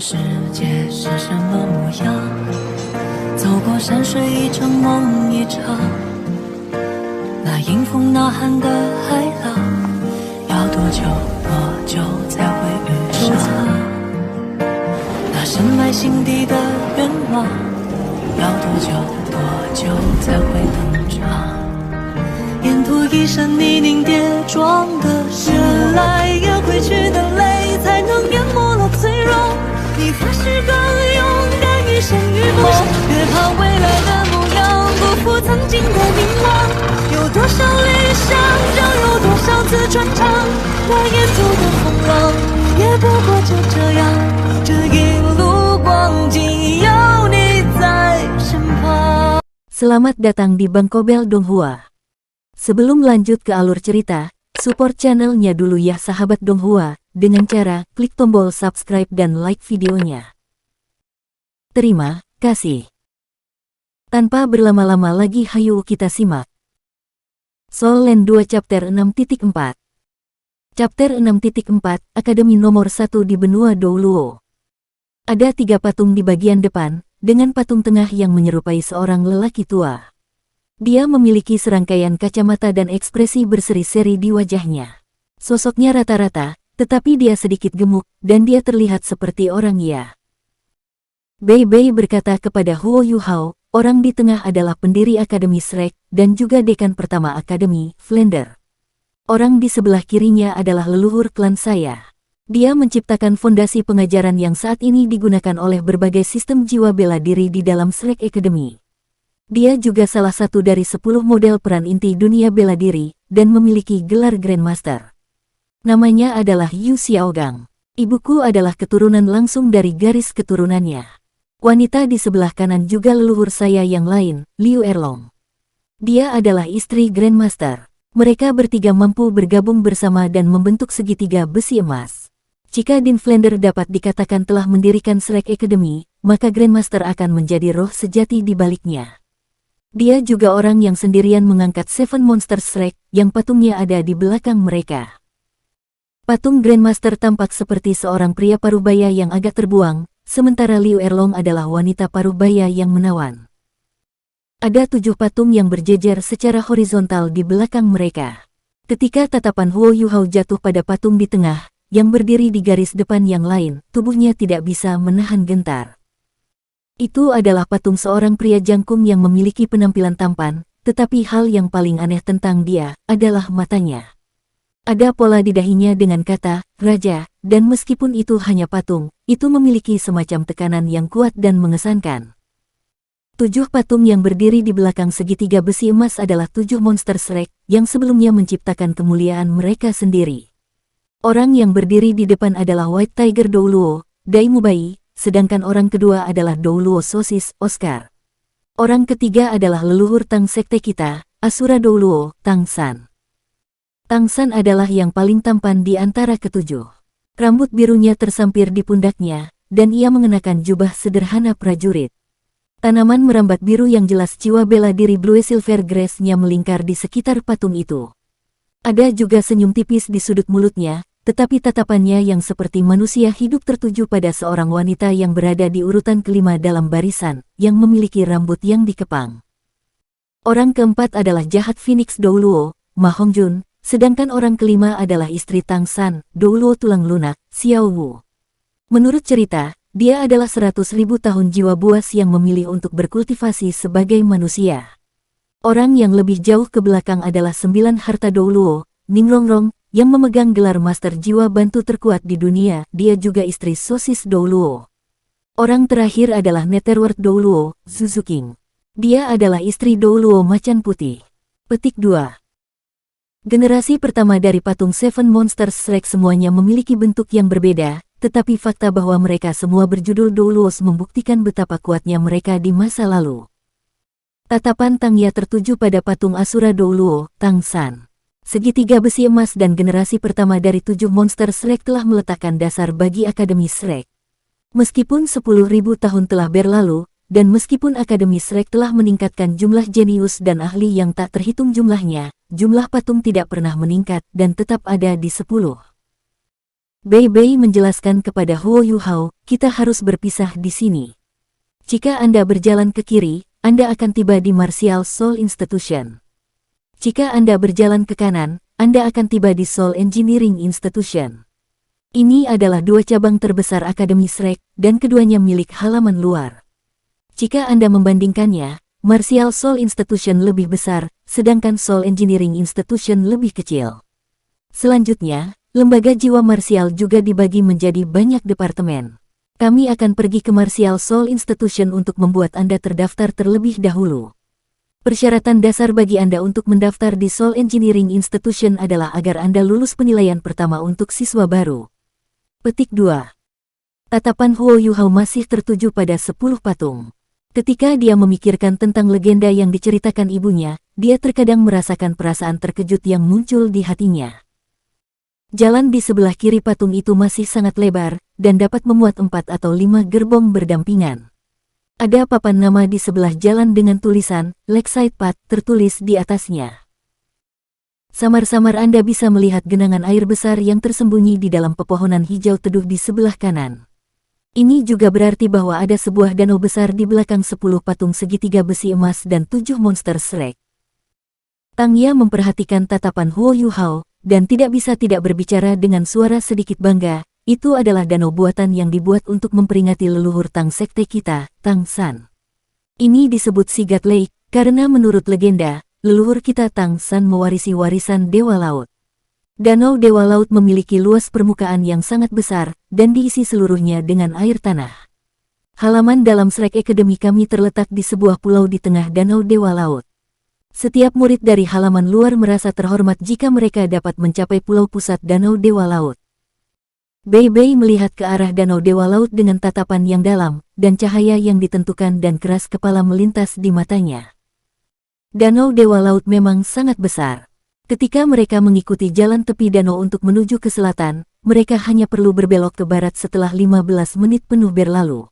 世界是什么模样？走过山水一场梦一场，那迎风呐喊的海浪，要多久多久才会遇上？那深埋心底的愿望，要多久多久才会登场？沿途一身泥泞跌撞的越来越回去的泪，才能淹没了脆弱。你发誓更勇敢于生与梦，越怕未来的模样不负曾经的凝望。有多少理想，就有多少次穿肠。那沿途的风浪，也不过就这样。这一路光景有你在身旁。 Selamat datang di Bangkobel Donghua. Sebelum lanjut ke alur cerita, support channelnya dulu ya sahabat Donghua, dengan cara klik tombol subscribe dan like videonya. Terima kasih. Tanpa berlama-lama lagi hayu kita simak. Soul Land 2 Chapter 6.4. Chapter 6.4, Akademi nomor 1 di benua Douluo. Ada 3 patung di bagian depan, dengan patung tengah yang menyerupai seorang lelaki tua. Dia memiliki serangkaian kacamata dan ekspresi berseri-seri di wajahnya. Sosoknya rata-rata, tetapi dia sedikit gemuk, dan dia terlihat seperti orang ya. Bei Bei berkata kepada Huo Yuhao, orang di tengah adalah pendiri Akademi Shrek, dan juga dekan pertama Akademi, Flender. Orang di sebelah kirinya adalah leluhur klan saya. Dia menciptakan fondasi pengajaran yang saat ini digunakan oleh berbagai sistem jiwa bela diri di dalam Shrek Academy. Dia juga salah satu dari 10 model peran inti dunia bela diri, dan memiliki gelar Grandmaster. Namanya adalah Yu Xiaogang. Ibuku adalah keturunan langsung dari garis keturunannya. Wanita di sebelah kanan juga leluhur saya yang lain, Liu Erlong. Dia adalah istri Grandmaster. Mereka bertiga mampu bergabung bersama dan membentuk segitiga besi emas. Jika Dean Flender dapat dikatakan telah mendirikan Shrek Academy, maka Grandmaster akan menjadi roh sejati di baliknya. Dia juga orang yang sendirian mengangkat Seven Monsters Shrek, yang patungnya ada di belakang mereka. Patung Grandmaster tampak seperti seorang pria parubaya yang agak terbuang, sementara Liu Erlong adalah wanita parubaya yang menawan. Ada 7 patung yang berjejer secara horizontal di belakang mereka. Ketika tatapan Huo Yuhao jatuh pada patung di tengah, yang berdiri di garis depan yang lain, tubuhnya tidak bisa menahan gentar. Itu adalah patung seorang pria jangkung yang memiliki penampilan tampan, tetapi hal yang paling aneh tentang dia adalah matanya. Ada pola di dahinya dengan kata "Raja", dan meskipun itu hanya patung, itu memiliki semacam tekanan yang kuat dan mengesankan. 7 patung yang berdiri di belakang segitiga besi emas adalah 7 monster Shrek, yang sebelumnya menciptakan kemuliaan mereka sendiri. Orang yang berdiri di depan adalah White Tiger Douluo, Daimu Bai, sedangkan orang kedua adalah Douluo Sosis, Oscar. Orang ketiga adalah leluhur Tang Sekte kita, Asura Douluo, Tang San. Tang San adalah yang paling tampan di antara ketujuh. Rambut birunya tersampir di pundaknya, dan ia mengenakan jubah sederhana prajurit. Tanaman merambat biru yang jelas jiwa bela diri Blue Silver Grace-nya melingkar di sekitar patung itu. Ada juga senyum tipis di sudut mulutnya, tetapi tatapannya yang seperti manusia hidup tertuju pada seorang wanita yang berada di urutan kelima dalam barisan, yang memiliki rambut yang dikepang. Orang keempat adalah jahat Phoenix Douluo, Ma Hongjun, sedangkan orang kelima adalah istri Tang San, Douluo tulang lunak, Xiao Wu. Menurut cerita, dia adalah 100.000 tahun jiwa buas yang memilih untuk berkultivasi sebagai manusia. Orang yang lebih jauh ke belakang adalah 9 harta Douluo, Ningrongrong, yang memegang gelar Master Jiwa Bantu terkuat di dunia, dia juga istri Sosis Douluo. Orang terakhir adalah Netherworld Douluo, Zuzuking. Dia adalah istri Douluo Macan Putih. Petik 2. Generasi pertama dari patung Seven Monsters Shrek semuanya memiliki bentuk yang berbeda, tetapi fakta bahwa mereka semua berjudul Douluos membuktikan betapa kuatnya mereka di masa lalu. Tatapan Tangya tertuju pada patung Asura Douluo, Tang San. Segitiga besi emas dan generasi pertama dari 7 monster Shrek telah meletakkan dasar bagi Akademi Shrek. Meskipun 10.000 tahun telah berlalu, dan meskipun Akademi Shrek telah meningkatkan jumlah jenius dan ahli yang tak terhitung jumlahnya, jumlah patung tidak pernah meningkat dan tetap ada di 10. Bei Bei menjelaskan kepada Huo Yuhao, kita harus berpisah di sini. Jika Anda berjalan ke kiri, Anda akan tiba di Martial Soul Institution. Jika Anda berjalan ke kanan, Anda akan tiba di Soul Engineering Institution. Ini adalah dua cabang terbesar Akademi Shrek, dan keduanya milik halaman luar. Jika Anda membandingkannya, Martial Soul Institution lebih besar, sedangkan Soul Engineering Institution lebih kecil. Selanjutnya, lembaga jiwa martial juga dibagi menjadi banyak departemen. Kami akan pergi ke Martial Soul Institution untuk membuat Anda terdaftar terlebih dahulu. Persyaratan dasar bagi Anda untuk mendaftar di Soul Engineering Institution adalah agar Anda lulus penilaian pertama untuk siswa baru. Petik 2. Tatapan Huo Yuhao masih tertuju pada 10 patung. Ketika dia memikirkan tentang legenda yang diceritakan ibunya, dia terkadang merasakan perasaan terkejut yang muncul di hatinya. Jalan di sebelah kiri patung itu masih sangat lebar, dan dapat memuat 4 atau 5 gerbong berdampingan. Ada papan nama di sebelah jalan dengan tulisan, Lakeside Path, tertulis di atasnya. Samar-samar Anda bisa melihat genangan air besar yang tersembunyi di dalam pepohonan hijau teduh di sebelah kanan. Ini juga berarti bahwa ada sebuah danau besar di belakang 10 patung segitiga besi emas dan 7 monster Shrek. Tang Ya memperhatikan tatapan Huo Yuhao, dan tidak bisa tidak berbicara dengan suara sedikit bangga. Itu adalah danau buatan yang dibuat untuk memperingati leluhur Tang sekte kita, Tang San. Ini disebut Sigat Lake, karena menurut legenda, leluhur kita Tang San mewarisi warisan Dewa Laut. Danau Dewa Laut memiliki luas permukaan yang sangat besar, dan diisi seluruhnya dengan air tanah. Halaman dalam Shrek Academy kami terletak di sebuah pulau di tengah Danau Dewa Laut. Setiap murid dari halaman luar merasa terhormat jika mereka dapat mencapai pulau pusat Danau Dewa Laut. Bei Bei melihat ke arah Danau Dewa Laut dengan tatapan yang dalam, dan cahaya yang ditentukan dan keras kepala melintas di matanya. Danau Dewa Laut memang sangat besar. Ketika mereka mengikuti jalan tepi danau untuk menuju ke selatan, mereka hanya perlu berbelok ke barat setelah 15 menit penuh berlalu.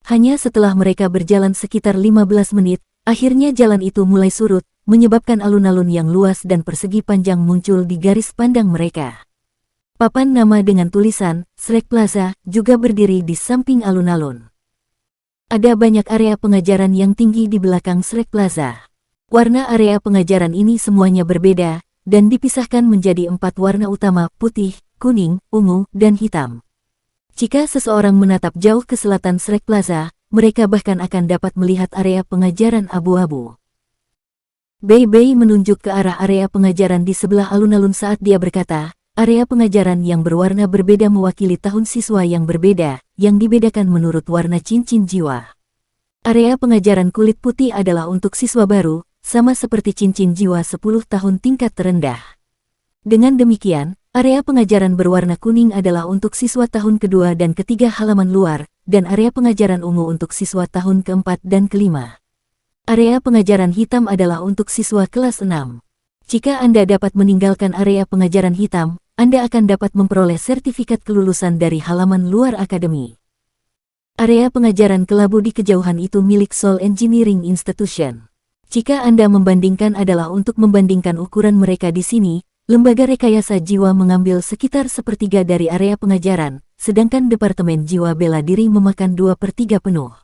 Hanya setelah mereka berjalan sekitar 15 menit, akhirnya jalan itu mulai surut, menyebabkan alun-alun yang luas dan persegi panjang muncul di garis pandang mereka. Papan nama dengan tulisan, Shrek Plaza, juga berdiri di samping alun-alun. Ada banyak area pengajaran yang tinggi di belakang Shrek Plaza. Warna area pengajaran ini semuanya berbeda, dan dipisahkan menjadi 4 warna utama, putih, kuning, ungu, dan hitam. Jika seseorang menatap jauh ke selatan Shrek Plaza, mereka bahkan akan dapat melihat area pengajaran abu-abu. Bei Bei menunjuk ke arah area pengajaran di sebelah alun-alun saat dia berkata, area pengajaran yang berwarna berbeda mewakili tahun siswa yang berbeda, yang dibedakan menurut warna cincin jiwa. Area pengajaran kulit putih adalah untuk siswa baru, sama seperti cincin jiwa 10 tahun tingkat terendah. Dengan demikian, area pengajaran berwarna kuning adalah untuk siswa tahun kedua dan ketiga halaman luar, dan area pengajaran ungu untuk siswa tahun keempat dan kelima. Area pengajaran hitam adalah untuk siswa kelas 6. Jika Anda dapat meninggalkan area pengajaran hitam, Anda akan dapat memperoleh sertifikat kelulusan dari halaman luar akademi. Area pengajaran kelabu di kejauhan itu milik Soul Engineering Institution. Jika Anda membandingkan adalah untuk membandingkan ukuran mereka di sini, lembaga rekayasa jiwa mengambil sekitar sepertiga dari area pengajaran, sedangkan Departemen Jiwa Bela Diri memakan 2/3 penuh.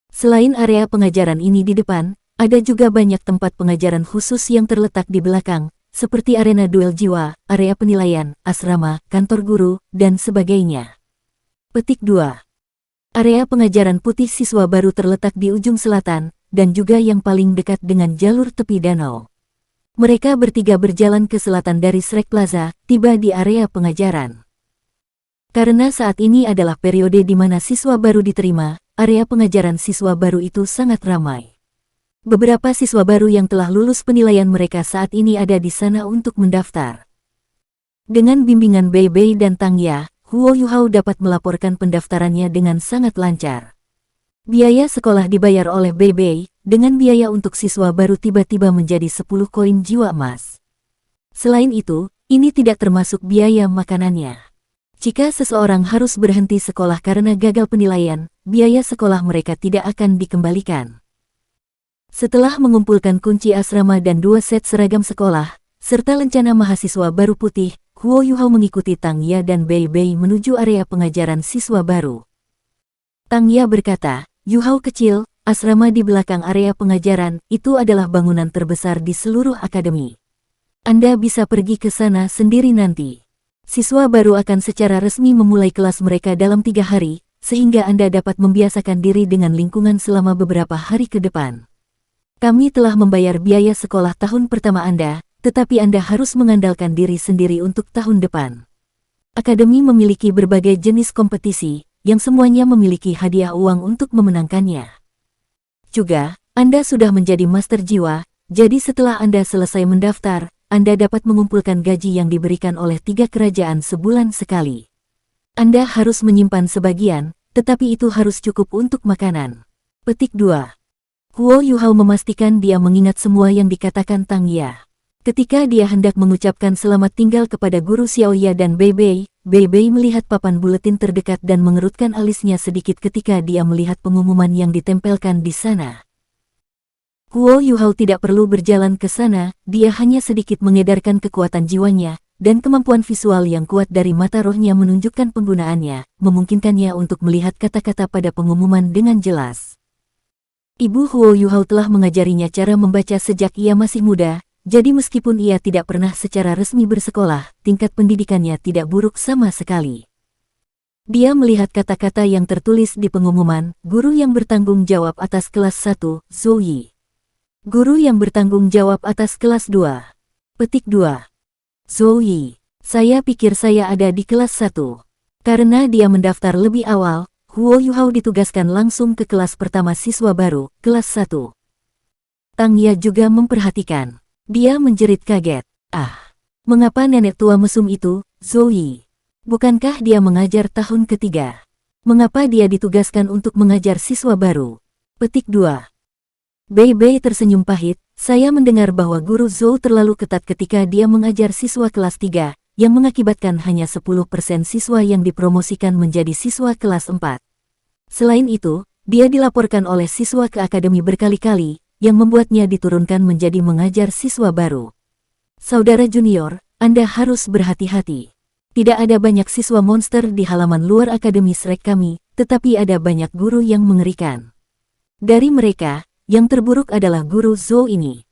Selain area pengajaran ini di depan, ada juga banyak tempat pengajaran khusus yang terletak di belakang, seperti arena duel jiwa, area penilaian, asrama, kantor guru, dan sebagainya. Petik 2. Area pengajaran putih siswa baru terletak di ujung selatan, dan juga yang paling dekat dengan jalur tepi danau. Mereka bertiga berjalan ke selatan dari Shrek Plaza, tiba di area pengajaran. Karena saat ini adalah periode di mana siswa baru diterima, area pengajaran siswa baru itu sangat ramai. Beberapa siswa baru yang telah lulus penilaian mereka saat ini ada di sana untuk mendaftar. Dengan bimbingan Bei Bei dan Tang Ya, Huo Yuhao dapat melaporkan pendaftarannya dengan sangat lancar. Biaya sekolah dibayar oleh Bei Bei, dengan biaya untuk siswa baru tiba-tiba menjadi 10 koin jiwa emas. Selain itu, ini tidak termasuk biaya makanannya. Jika seseorang harus berhenti sekolah karena gagal penilaian, biaya sekolah mereka tidak akan dikembalikan. Setelah mengumpulkan kunci asrama dan 2 set seragam sekolah, serta lencana mahasiswa baru putih, Huo Yuhao mengikuti Tang Ya dan Bei Bei menuju area pengajaran siswa baru. Tang Ya berkata, "Yuhao kecil, asrama di belakang area pengajaran itu adalah bangunan terbesar di seluruh akademi. Anda bisa pergi ke sana sendiri nanti. Siswa baru akan secara resmi memulai kelas mereka dalam 3 hari, sehingga Anda dapat membiasakan diri dengan lingkungan selama beberapa hari ke depan. Kami telah membayar biaya sekolah tahun pertama Anda, tetapi Anda harus mengandalkan diri sendiri untuk tahun depan. Akademi memiliki berbagai jenis kompetisi, yang semuanya memiliki hadiah uang untuk memenangkannya. Juga, Anda sudah menjadi master jiwa, jadi setelah Anda selesai mendaftar, Anda dapat mengumpulkan gaji yang diberikan oleh 3 kerajaan sebulan sekali. Anda harus menyimpan sebagian, tetapi itu harus cukup untuk makanan." Petik 2. Huo Yuhao memastikan dia mengingat semua yang dikatakan Tang Ya. Ketika dia hendak mengucapkan selamat tinggal kepada guru Xiaoya dan Bei Bei, Bei Bei melihat papan buletin terdekat dan mengerutkan alisnya sedikit ketika dia melihat pengumuman yang ditempelkan di sana. Huo Yuhao tidak perlu berjalan ke sana, dia hanya sedikit mengedarkan kekuatan jiwanya, dan kemampuan visual yang kuat dari mata rohnya menunjukkan penggunaannya, memungkinkannya untuk melihat kata-kata pada pengumuman dengan jelas. Ibu Huo Yuhao telah mengajarinya cara membaca sejak ia masih muda, jadi meskipun ia tidak pernah secara resmi bersekolah, tingkat pendidikannya tidak buruk sama sekali. Dia melihat kata-kata yang tertulis di pengumuman, "Guru yang bertanggung jawab atas kelas 1, Zoe. Guru yang bertanggung jawab atas kelas 2. Petik 2. Zoe, saya pikir saya ada di kelas 1. Karena dia mendaftar lebih awal, Huo Yuhao ditugaskan langsung ke kelas pertama siswa baru, kelas 1. Tang Ya juga memperhatikan. Dia menjerit kaget. Mengapa nenek tua mesum itu, Zoe? Bukankah dia mengajar tahun ketiga? Mengapa dia ditugaskan untuk mengajar siswa baru? Petik 2. Bei Bei tersenyum pahit, saya mendengar bahwa guru Zhou terlalu ketat ketika dia mengajar siswa kelas 3, yang mengakibatkan hanya 10% siswa yang dipromosikan menjadi siswa kelas 4. Selain itu, dia dilaporkan oleh siswa ke akademi berkali-kali, yang membuatnya diturunkan menjadi mengajar siswa baru. Saudara junior, Anda harus berhati-hati. Tidak ada banyak siswa monster di halaman luar akademi Shrek kami, tetapi ada banyak guru yang mengerikan. Dari mereka, yang terburuk adalah guru Zhou ini.